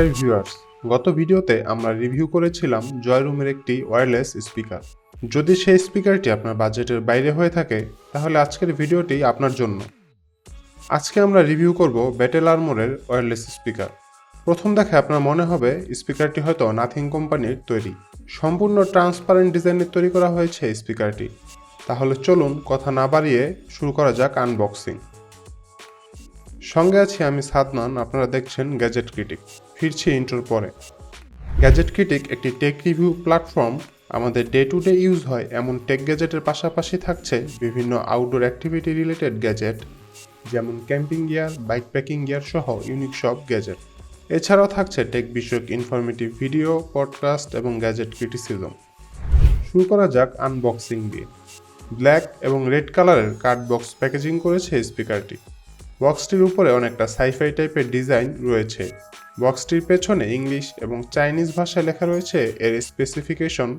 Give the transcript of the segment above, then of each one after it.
Dear viewers, গত ভিডিওতে আমরা রিভিউ করেছিলাম জয়রুমের একটি ওয়্যারলেস স্পিকার। যদি সেই স্পিকারটি আপনার বাজেটের বাইরে হয়ে থাকে তাহলে আজকের ভিডিওটি আপনার জন্য। আজকে আমরা রিভিউ করব ব্যাটেল আর্মোরের ওয়্যারলেস স্পিকার। প্রথম দেখে আপনার মনে হবে স্পিকারটি হয়তো নাথিং কোম্পানির তৈরি। সম্পূর্ণ ট্রান্সপারেন্ট ডিজাইনের তৈরি করা হয়েছে স্পিকারটি। তাহলে চলুন কথা না বাড়িয়ে শুরু করা যাক আনবক্সিং। সঙ্গে আছি আমি সাদমান, আপনারা দেখছেন গ্যাজেট ক্রিটিক। ফিরছি ইন্ট্রোর পরে। গ্যাজেট ক্রিটিক একটি টেক রিভিউ প্ল্যাটফর্ম। আমাদের ডে টু ডে ইউজ হয় এমন টেক গ্যাজেটের পাশাপাশি থাকছে বিভিন্ন আউটডোর অ্যাক্টিভিটি রিলেটেড গ্যাজেট, যেমন camping gear, bike packing gear সহ ইউনিক সব গ্যাজেট। এছাড়াও থাকছে টেক বিষয়ক ইনফরমেটিভ ভিডিও, পডকাস্ট এবং গ্যাজেট ক্রিটিসিজম। শুরু করা যাক আনবক্সিং দিয়ে। ব্ল্যাক এবং রেড কালারের কার্ডবক্স প্যাকেজিং করেছে স্পিকারটি। বক্সটির উপরে অনেকটা সাইফাই টাইপের ডিজাইন রয়েছে। বক্সটির পেছনে ইংলিশ এবং চাইনিজ ভাষায় লেখা রয়েছে এর স্পেসিফিকেশন।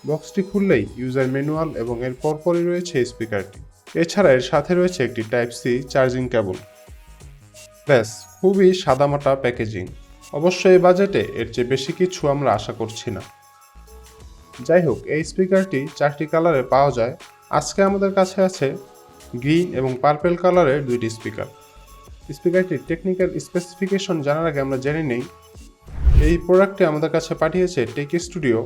বক্সটি খুললেই ইউজার ম্যানুয়াল এবং এর পরপরই রয়েছে স্পিকারটি। এছাড়া এর সাথে রয়েছে একটি টাইপ সি চার্জিং কেবল। ব্যাস, খুবই সাদামাটা প্যাকেজিং। অবশ্য এই বাজেটে এর চেয়ে বেশি কিছু আমরা আশা করছি না। যাই হোক, এই স্পিকারটি 4টি কালারে পাওয়া যায়। আজকে আমাদের কাছে আছে গ্রিন এবং পার্পেল কালারের 2টি স্পিকার। স্পিকারটির টেকনিক্যাল স্পেসিফিকেশন জানার আগে আমরা জেনে নেই এই প্রোডাক্টটি আমাদের কাছে পাঠিয়েছে টেক স্টুডিও।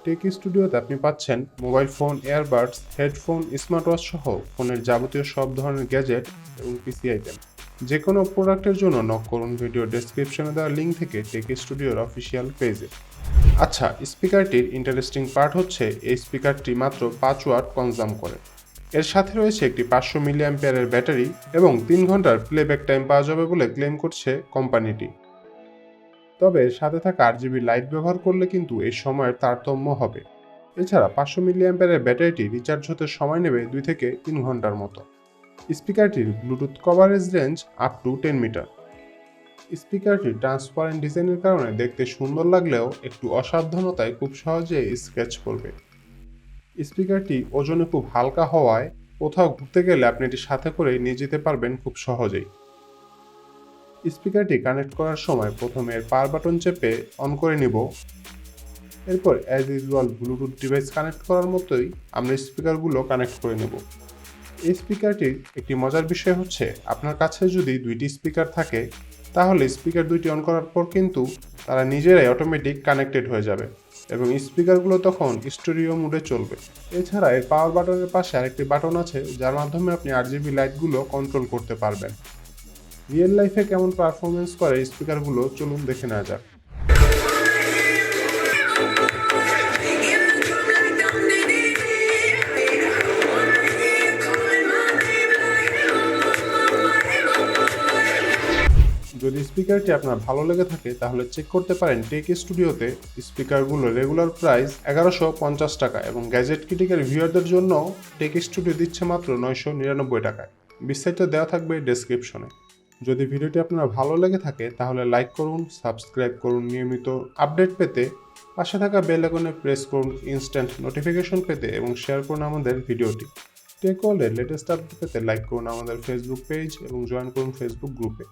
টেক স্টুডিওতে আপনি পাচ্ছেন mobile phone, earbuds, headphone, smart watch সহ ফোনের যাবতীয় সব ধরনের গ্যাজেট এবং পিসি আইটেম। যে কোনো প্রোডাক্টের জন্য নক করুন ভিডিও ডেসক্রিপশনে দেওয়া লিঙ্ক থেকে টেক স্টুডিওর অফিসিয়াল পেজে। আচ্ছা, স্পিকারটির ইন্টারেস্টিং পার্ট হচ্ছে এই স্পিকারটি মাত্র 5 ওয়াট কনজাম করে। এর সাথে রয়েছে একটি 500 মিলিঅ্যাম্পিয়ারের ব্যাটারি এবং 3 ঘন্টার প্লেব্যাক টাইম পাওয়া যাবে বলে ক্লেম করছে কোম্পানিটি। তবে এর সাথে থাকা RGB লাইট ব্যবহার করলে কিন্তু এই সময়ের তারতম্য হবে। এছাড়া 500 মিলিঅ্যাম্পিয়ারের ব্যাটারিটি রিচার্জ হতে সময় নেবে 2 থেকে 3 ঘন্টার মতো। স্পিকারটির Bluetooth coverage range up to 10 metre. স্পিকারটি ট্রান্সপারেন্ট ডিজাইনের কারণে দেখতে সুন্দর লাগলেও একটু অসাবধানতায় খুব সহজে স্ক্র্যাচ করবে। স্পিকারটি ওজনে খুব হালকা হওয়ায় কোথাও ঘুরতে গেলে আপনি এটি সাথে করে নিয়ে যেতে পারবেন খুব সহজেই। স্পিকারটি কানেক্ট করার সময় প্রথমে এর পাওয়ার বাটন চেপে অন করে নিব। এরপর as usual Bluetooth device connect করার মতোই আমরা স্পিকারগুলো কানেক্ট করে নেব। এই স্পিকারটির একটি মজার বিষয় হচ্ছে আপনার কাছে যদি 2টি স্পিকার থাকে তাহলে স্পিকার 2টি অন করার পর কিন্তু তারা নিজেরাই অটোমেটিক কানেক্টেড হয়ে যাবে এবং স্পিকারগুলো তখন স্টেরিও মোডে চলবে। এছাড়া এর পাওয়ার বাটনের পাশে আরেকটি বাটন আছে যার মাধ্যমে আপনি RGB লাইটগুলো কন্ট্রোল করতে পারবেন। রিয়েল লাইফে কেমন পারফরমেন্স করে স্পিকারগুলো চলুন দেখে নেওয়া যাক। যদি স্পিকারটি আপনার ভালো লেগে থাকে তাহলে চেক করতে পারেন টেক স্টুডিওতে স্পিকারগুলো রেগুলার প্রাইস 1150 টাকা এবং গ্যাজেট ক্রিটিকের ভিউয়ারদের জন্য টেক স্টুডিও দিচ্ছে মাত্র 999 টাকায়। বিস্তারিত দেওয়া থাকবে ডেসক্রিপশনে। যদি ভিডিওটি আপনার ভালো লেগে থাকে তাহলে লাইক করুন, সাবস্ক্রাইব করুন নিয়মিত আপডেট পেতে, পাশে থাকা বেল আইকনে প্রেস করুন ইনস্ট্যান্ট নোটিফিকেশন পেতে এবং শেয়ার করুন আমাদের ভিডিওটি। টেক ওয়ার্ল্ডের লেটেস্ট আপডেট পেতে লাইক করুন আমাদের ফেসবুক পেজ এবং জয়েন করুন ফেসবুক গ্রুপে।